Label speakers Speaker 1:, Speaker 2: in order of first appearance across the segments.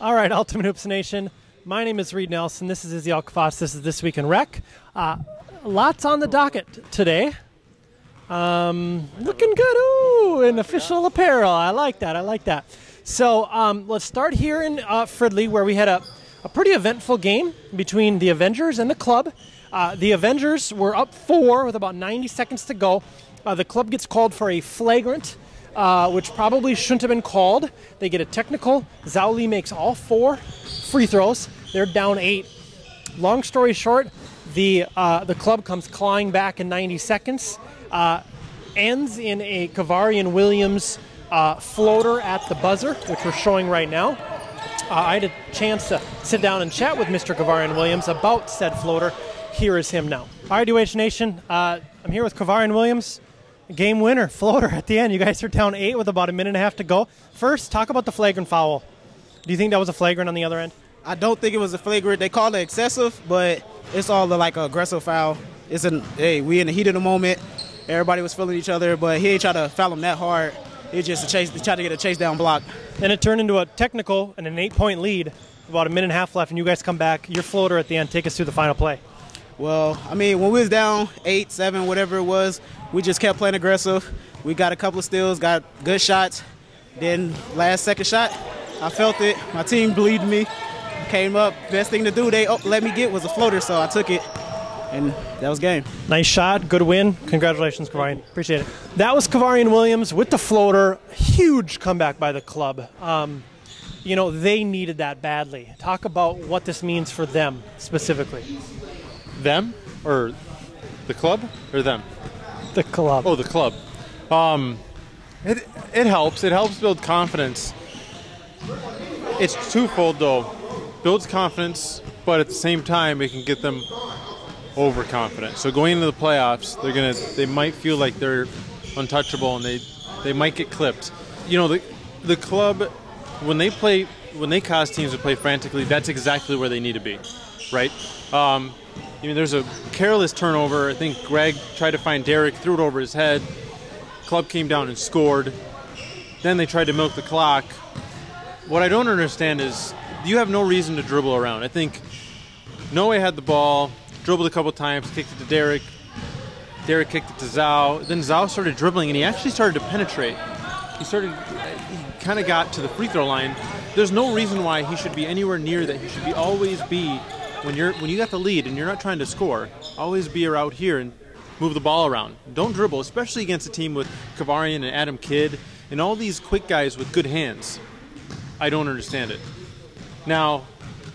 Speaker 1: All right, Ultimate Hoops Nation. My name is Reid Nelson. This is Izzy This is This Week in Rec. Lots on the docket today. Looking good. Ooh, in official apparel. I like that. So let's start here in Fridley, where we had a pretty eventful game between the Avengers and the Klub. The Avengers were up 4 with about 90 seconds to go. The Klub gets called for a flagrant, which probably shouldn't have been called. They get a technical. Zhao makes all 4 free throws. They're down 8. Long story short, the Klub comes clawing back in 90 seconds. Ends in a Kavaarian Williams floater at the buzzer, which we're showing right now. I had a chance to sit down and chat with Mr. Kavaarian Williams about said floater. Here is him now. All right, UH Nation, I'm here with Kavaarian Williams. Game winner, floater at the end. You guys are down 8 with about a minute and a half to go. First, talk about the flagrant foul. Do you think that was a flagrant on the other end?
Speaker 2: I don't think it was a flagrant. They called it excessive, but it's all like an aggressive foul. We in the heat of the moment. Everybody was feeling each other, but he ain't try to foul him that hard. He just tried to get a chase down block.
Speaker 1: And it turned into a technical and an 8-point lead. About a minute and a half left, and you guys come back. Your floater at the end. Take us through the final play.
Speaker 2: Well, I mean, when we was down 8, 7, whatever it was, we just kept playing aggressive. We got a couple of steals, got good shots. Then second shot, I felt it. My team believed in me. Came up. Best thing to do they let me get was a floater, so I took it. And that was game. Nice shot. Good win. Congratulations, Kavaarian. Appreciate it. That was Kavaarian Williams with the floater. Huge comeback by the Klub. They needed that badly. Talk about what this means for them specifically.
Speaker 3: Them? Or the Klub? Or them?
Speaker 1: The Klub.
Speaker 3: Oh, the Klub. It helps. It helps build confidence. It's twofold, though. Builds confidence, but at the same time, it can get them overconfident. So going into the playoffs, they might feel like they're untouchable, and they might get clipped. The Klub, when they cause teams to play frantically, that's exactly where they need to be, right? There's a careless turnover. I think Greg tried to find Derek, threw it over his head. Klub came down and scored. Then they tried to milk the clock. What I don't understand is you have no reason to dribble around. I think Noe had the ball, dribbled a couple times, kicked it to Derek. Derek kicked it to Zhao. Then Zhao started dribbling, and he actually started to penetrate. He kind of got to the free throw line. There's no reason why he should be anywhere near that. He should always be, when you got the lead and you're not trying to score, always be out here and move the ball around. Don't dribble, especially against a team with Kavaarian and Adam Kidd and all these quick guys with good hands. I don't understand it. Now,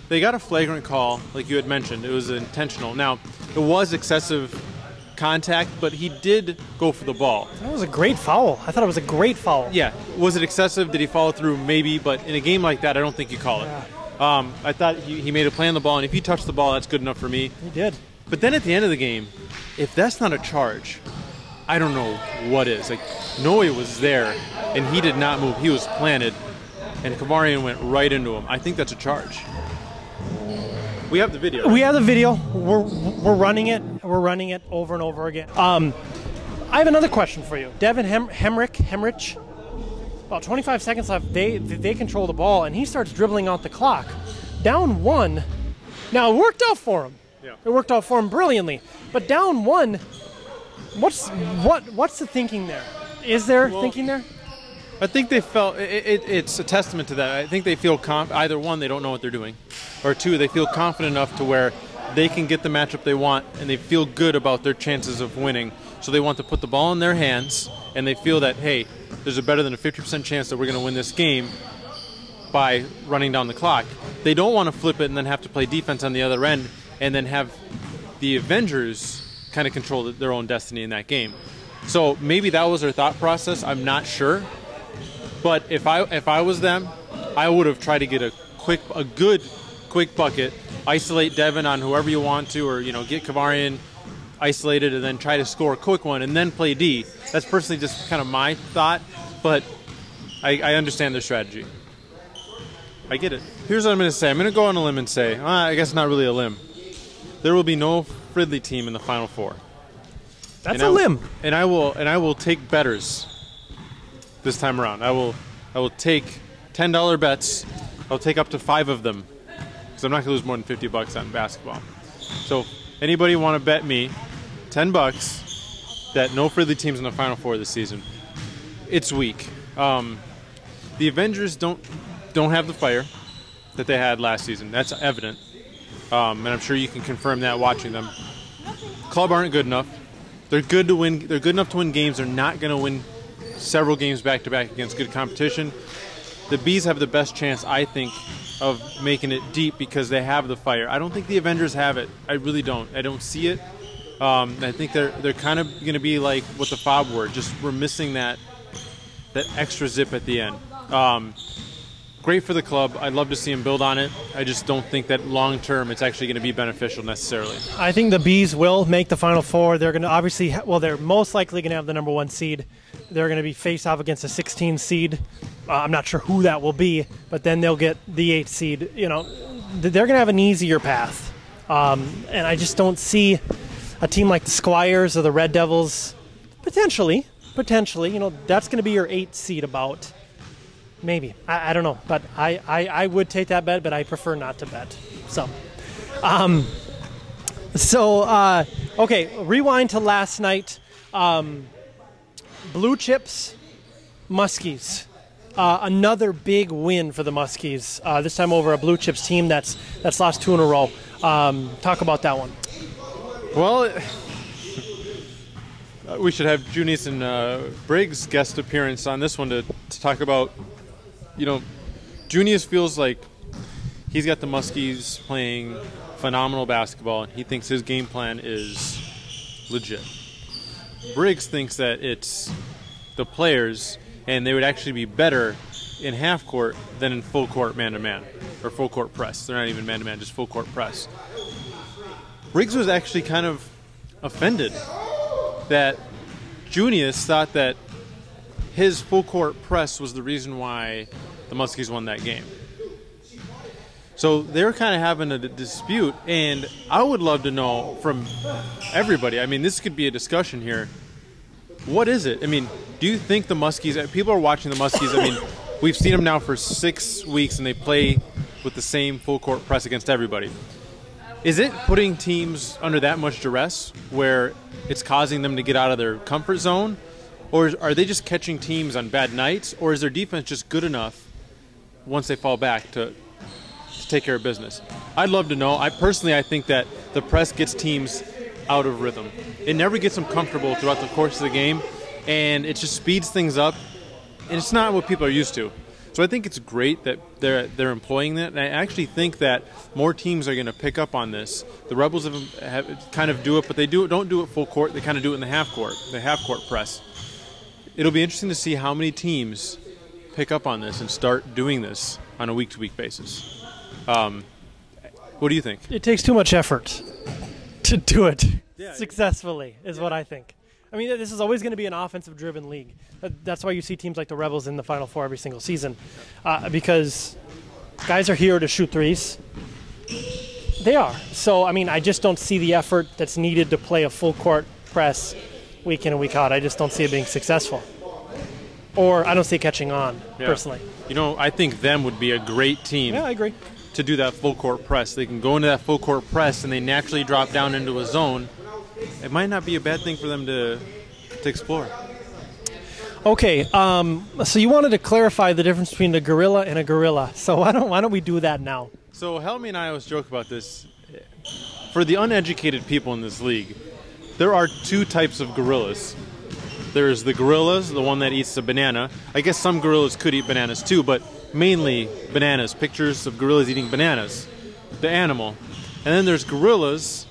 Speaker 3: they got a flagrant call, like you had mentioned. It was intentional. Now, it was excessive contact, but he did go for the ball.
Speaker 1: That was a great foul. I thought it was a great foul.
Speaker 3: Yeah. Was it excessive? Did he follow through? Maybe. But in a game like that, I don't think you call it. Yeah. I thought he made a play on the ball, and if he touched the ball, that's good enough for me.
Speaker 1: He did.
Speaker 3: But then at the end of the game, if that's not a charge, I don't know what is. Like, Noe was there, and he did not move. He was planted, and Kavaarian went right into him. I think that's a charge. We have the video.
Speaker 1: We have the video. We're running it. We're running it over and over again. I have another question for you. Devin Hemrich. About 25 seconds left. They control the ball, and he starts dribbling out the clock. Down 1. Now, it worked out for him.
Speaker 3: Yeah.
Speaker 1: It worked out for him brilliantly. But down 1, what's the thinking there? Is there thinking there?
Speaker 3: I think they felt it's a testament to that. I think they feel either one, they don't know what they're doing, or 2, they feel confident enough to where they can get the matchup they want, and they feel good about their chances of winning. So they want to put the ball in their hands, and they feel that, hey, there's a better than a 50% chance that we're going to win this game by running down the clock. They don't want to flip it and then have to play defense on the other end and then have the Avengers kind of control their own destiny in that game. So maybe that was their thought process. I'm not sure. But if I was them, I would have tried to get a good quick bucket, isolate Devin on whoever you want to, or get Kavaarian isolated and then try to score a quick one and then play D. That's personally just kind of my thought, but I understand their strategy. I get it. Here's what I'm going to say. I'm going to go on a limb and say, I guess not really a limb. There will be no Fridley team in the Final Four.
Speaker 1: That's a limb.
Speaker 3: And I will take bettors this time around. I will take $10 bets I'll take up to 5 of them because I'm not going to lose more than $50 on basketball. So anybody want to bet me $10 that no friendly teams in the Final Four this season? It's weak. The Avengers don't have the fire that they had last season. That's evident. And I'm sure you can confirm that watching them. Klub aren't good enough. They're good to win. They're good enough to win games. They're not going to win several games back-to-back against good competition. The Bees have the best chance, I think, of making it deep because they have the fire. I don't think the Avengers have it. I really don't. I don't see it. I think they're kind of going to be like what the Fob were. Just we're missing that extra zip at the end. Great for the club. I'd love to see him build on it. I just don't think that long-term it's actually going to be beneficial necessarily.
Speaker 1: I think the Bees will make the Final Four. They're going to obviously, they're most likely going to have the number 1 seed. They're going to be face off against a 16 seed. I'm not sure who that will be, but then they'll get the 8th seed. You know, they're going to have an easier path. And I just don't see a team like the Squires or the Red Devils potentially, you know, that's going to be your 8th seed about. Maybe. I don't know. But I would take that bet, but I prefer not to bet. Okay, rewind to last night. Blue Chips, Muskies. Another big win for the Muskies. This time over a Blue Chips team that's lost 2 in a row. Talk about that one.
Speaker 3: Well, we should have Junius and Briggs guest appearance on this one to talk about. You know, Junius feels like he's got the Muskies playing phenomenal basketball, and he thinks his game plan is legit. Briggs thinks that it's the players, and they would actually be better in half court than in full court man-to-man, or full court press. They're not even man-to-man, just full court press. Briggs was actually kind of offended that Junius thought that his full court press was the reason why the Muskies won that game. So they're kind of having a dispute, and I would love to know from everybody. I mean, this could be a discussion here. What is it? I mean, do you think the Muskies, people are watching the Muskies, I mean, we've seen them now for 6 weeks, and they play with the same full court press against everybody. Is it putting teams under that much duress where it's causing them to get out of their comfort zone? Or are they just catching teams on bad nights? Or is their defense just good enough once they fall back to take care of business? I'd love to know. I think that the press gets teams out of rhythm. It never gets them comfortable throughout the course of the game, and it just speeds things up, and it's not what people are used to. So I think it's great that they're employing that, and I actually think that more teams are going to pick up on this. The Rebels have kind of do it, but they don't do it full court. They kind of do it in the half court press. It'll be interesting to see how many teams pick up on this and start doing this on a week-to-week basis. What do you think?
Speaker 1: It takes too much effort to do it successfully, is what I think. I mean, this is always going to be an offensive-driven league. That's why you see teams like the Rebels in the Final Four every single season, because guys are here to shoot threes. They are. So, I mean, I just don't see the effort that's needed to play a full-court press week in and week out. I just don't see it being successful. Or I don't see it catching on, personally.
Speaker 3: You know, I think them would be a great team.
Speaker 1: Yeah, I agree.
Speaker 3: To do that full court press. They can go into that full court press and they naturally drop down into a zone. It might not be a bad thing for them to explore.
Speaker 1: Okay, so you wanted to clarify the difference between a gorilla and a gorilla. So why don't we do that now?
Speaker 3: So Helmy and I always joke about this. For the uneducated people in this league, there are 2 types of gorillas. There's the gorillas, the one that eats the banana. I guess some gorillas could eat bananas too, but mainly bananas. Pictures of gorillas eating bananas, the animal. And then there's gorillas,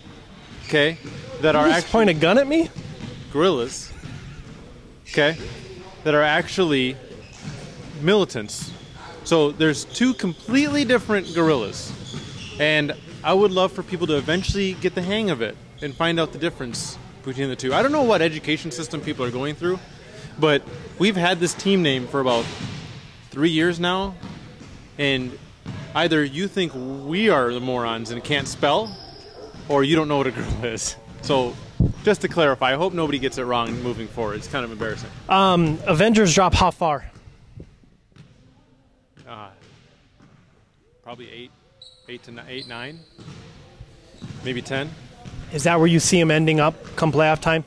Speaker 3: okay, that are actually...
Speaker 1: point a gun at me?
Speaker 3: Gorillas, okay, that are actually militants. So there's 2 completely different gorillas. And I would love for people to eventually get the hang of it and find out the difference between the 2. I don't know what education system people are going through, but we've had this team name for about 3 years now, and either you think we are the morons and can't spell, or you don't know what a gorilla is. So just to clarify, I hope nobody gets it wrong moving forward. It's kind of embarrassing.
Speaker 1: Avengers drop how far?
Speaker 3: probably 8, 9, maybe 10.
Speaker 1: Is that where you see them ending up come playoff time?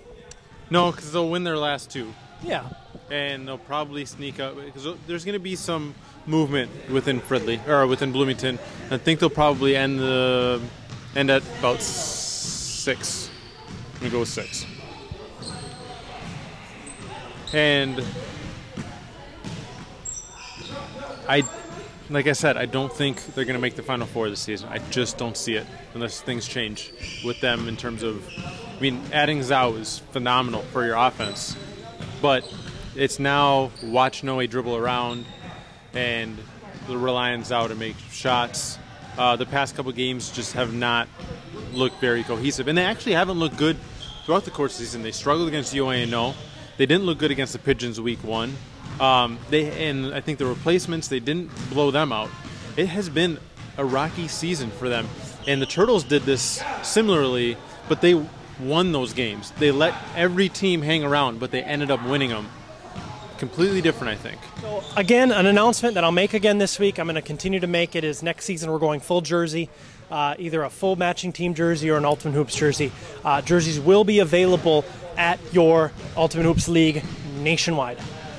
Speaker 3: No, because they'll win their last 2.
Speaker 1: Yeah.
Speaker 3: And they'll probably sneak up because there's going to be some movement within within Bloomington. I think they'll probably end at about 6. I'm going to go with 6. And like I said, I don't think they're going to make the Final Four this season. I just don't see it unless things change with them in terms of, adding Zhao is phenomenal for your offense, but it's now watch Noe dribble around and rely on Zhao to make shots. The past couple games just have not looked very cohesive, and they actually haven't looked good throughout the course of the season. They struggled against UANO. They didn't look good against the Pigeons week 1. And I think the replacements, they didn't blow them out. It has been a rocky season for them. And the Turtles did this similarly, but they won those games. They let every team hang around, but they ended up winning them. Completely different, I think.
Speaker 1: So again, an announcement that I'll make again this week, I'm going to continue to make it, is next season we're going full jersey, either a full matching team jersey or an Ultimate Hoops jersey. Jerseys will be available at your Ultimate Hoops League nationwide.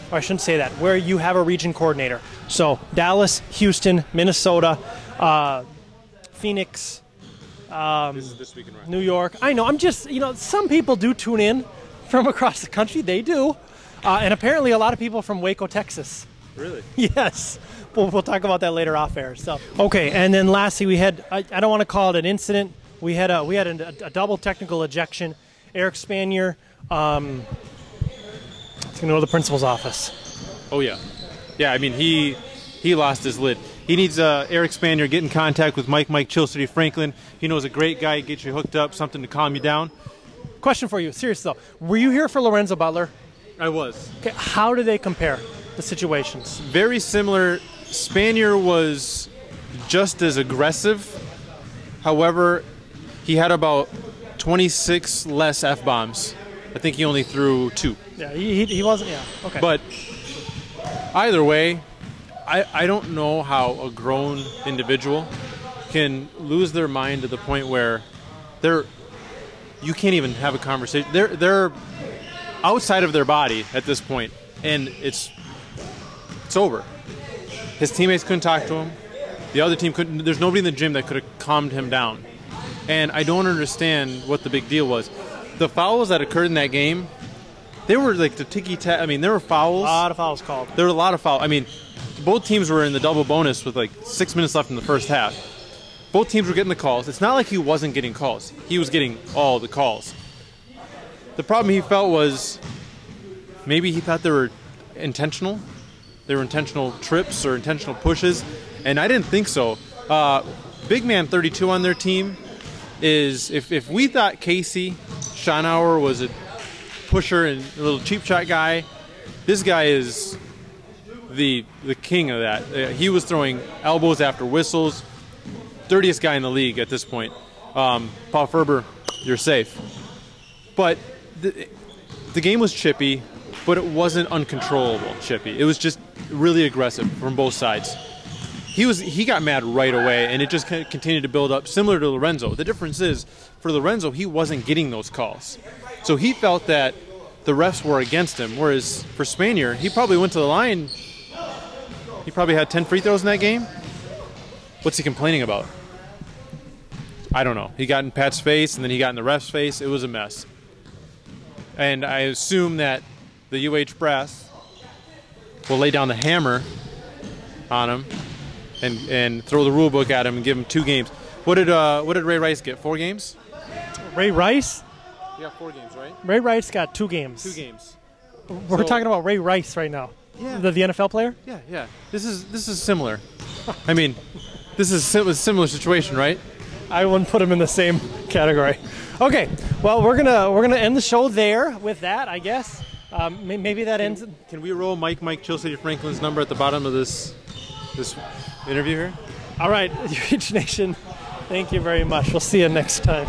Speaker 1: Or I shouldn't say that, where you have a region coordinator. So Dallas, Houston, Minnesota, Phoenix,
Speaker 3: This is This Week in Rec.
Speaker 1: New York. I know, I'm just, some people do tune in from across the country. They do. And apparently a lot of people from Waco, Texas.
Speaker 3: Really?
Speaker 1: Yes. We'll talk about that later off air. So okay, and then lastly we had, I don't want to call it an incident. We had a double technical ejection. Eric Spanier, it's going to go to the principal's office.
Speaker 3: Oh, yeah. Yeah, he lost his lid. He needs Eric Spanier get in contact with Mike Chill City Franklin. He knows a great guy, get you hooked up, something to calm you down.
Speaker 1: Question for you, serious though. Were you here for Lorenzo Butler?
Speaker 3: I was.
Speaker 1: Okay, how do they compare the situations?
Speaker 3: Very similar. Spanier was just as aggressive. However, he had about 26 less F-bombs. I think he only threw 2.
Speaker 1: Yeah, he wasn't, yeah, okay.
Speaker 3: But either way, I don't know how a grown individual can lose their mind to the point where you can't even have a conversation. They're outside of their body at this point, and it's over. His teammates couldn't talk to him. The other team couldn't. There's nobody in the gym that could have calmed him down. And I don't understand what the big deal was. The fouls that occurred in that game, they were like the ticky-tack. There were fouls.
Speaker 1: A lot of fouls called.
Speaker 3: There were a lot of fouls. Both teams were in the double bonus with like 6 minutes left in the first half. Both teams were getting the calls. It's not like he wasn't getting calls. He was getting all the calls. The problem he felt was maybe he thought they were intentional. They were intentional trips or intentional pushes, and I didn't think so. Big man 32 on their team is, if we thought Casey Schonauer was a pusher and a little cheap shot guy, this guy is the king of that. He was throwing elbows after whistles. Dirtiest guy in the league at this point. Paul Ferber, you're safe. But the game was chippy, but it wasn't uncontrollable chippy. It was just really aggressive from both sides. He got mad right away, and it just continued to build up, similar to Lorenzo. The difference is, for Lorenzo, he wasn't getting those calls. So he felt that the refs were against him, whereas for Spanier, he probably went to the line. He probably had 10 free throws in that game. What's he complaining about? I don't know. He got in Pat's face, and then he got in the ref's face. It was a mess. And I assume that the UH brass will lay down the hammer on him and throw the rule book at him and give him 2 games. What did Ray Rice get? 4 games?
Speaker 1: Ray Rice?
Speaker 3: Yeah, 4 games, right?
Speaker 1: Ray Rice got 2 games.
Speaker 3: 2 games.
Speaker 1: We're talking about Ray Rice right now.
Speaker 3: Yeah.
Speaker 1: The NFL player?
Speaker 3: Yeah. This is similar. This is a similar situation, right?
Speaker 1: I wouldn't put him in the same category. Okay, well, we're gonna end the show there with that, I guess. Maybe that ends.
Speaker 3: Can we roll Mike Chill City Franklin's number at the bottom of this interview here?
Speaker 1: All right, UH Nation, thank you very much. We'll see you next time.